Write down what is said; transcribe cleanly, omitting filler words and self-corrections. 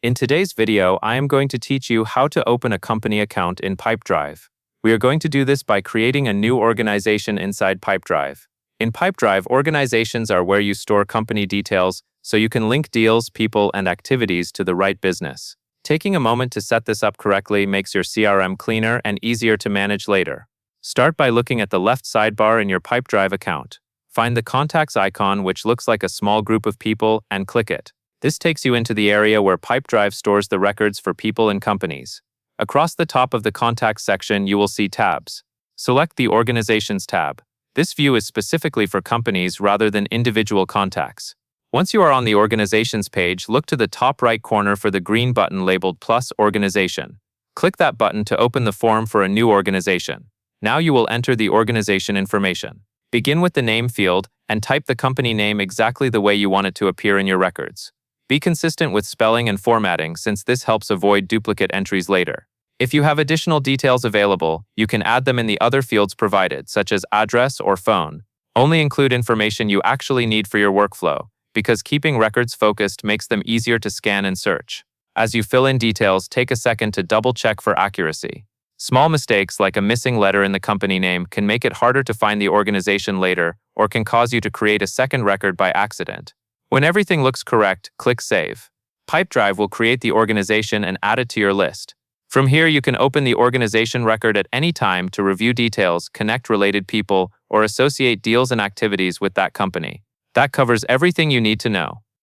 In today's video, I am going to teach you how to open a company account in Pipedrive. We are going to do this by creating a new organization inside Pipedrive. In Pipedrive, organizations are where you store company details so you can link deals, people, and activities to the right business. Taking a moment to set this up correctly makes your CRM cleaner and easier to manage later. Start by looking at the left sidebar in your Pipedrive account. Find the contacts icon, which looks like a small group of people, and click it. This takes you into the area where Pipedrive stores the records for people and companies. Across the top of the Contacts section, you will see tabs. Select the Organizations tab. This view is specifically for companies rather than individual contacts. Once you are on the Organizations page, look to the top right corner for the green button labeled Plus Organization. Click that button to open the form for a new organization. Now you will enter the organization information. Begin with the name field and type the company name exactly the way you want it to appear in your records. Be consistent with spelling and formatting, since this helps avoid duplicate entries later. If you have additional details available, you can add them in the other fields provided, such as address or phone. Only include information you actually need for your workflow, because keeping records focused makes them easier to scan and search. As you fill in details, take a second to double-check for accuracy. Small mistakes like a missing letter in the company name can make it harder to find the organization later, or can cause you to create a second record by accident. When everything looks correct, click Save. Pipedrive will create the organization and add it to your list. From here, you can open the organization record at any time to review details, connect related people, or associate deals and activities with that company. That covers everything you need to know.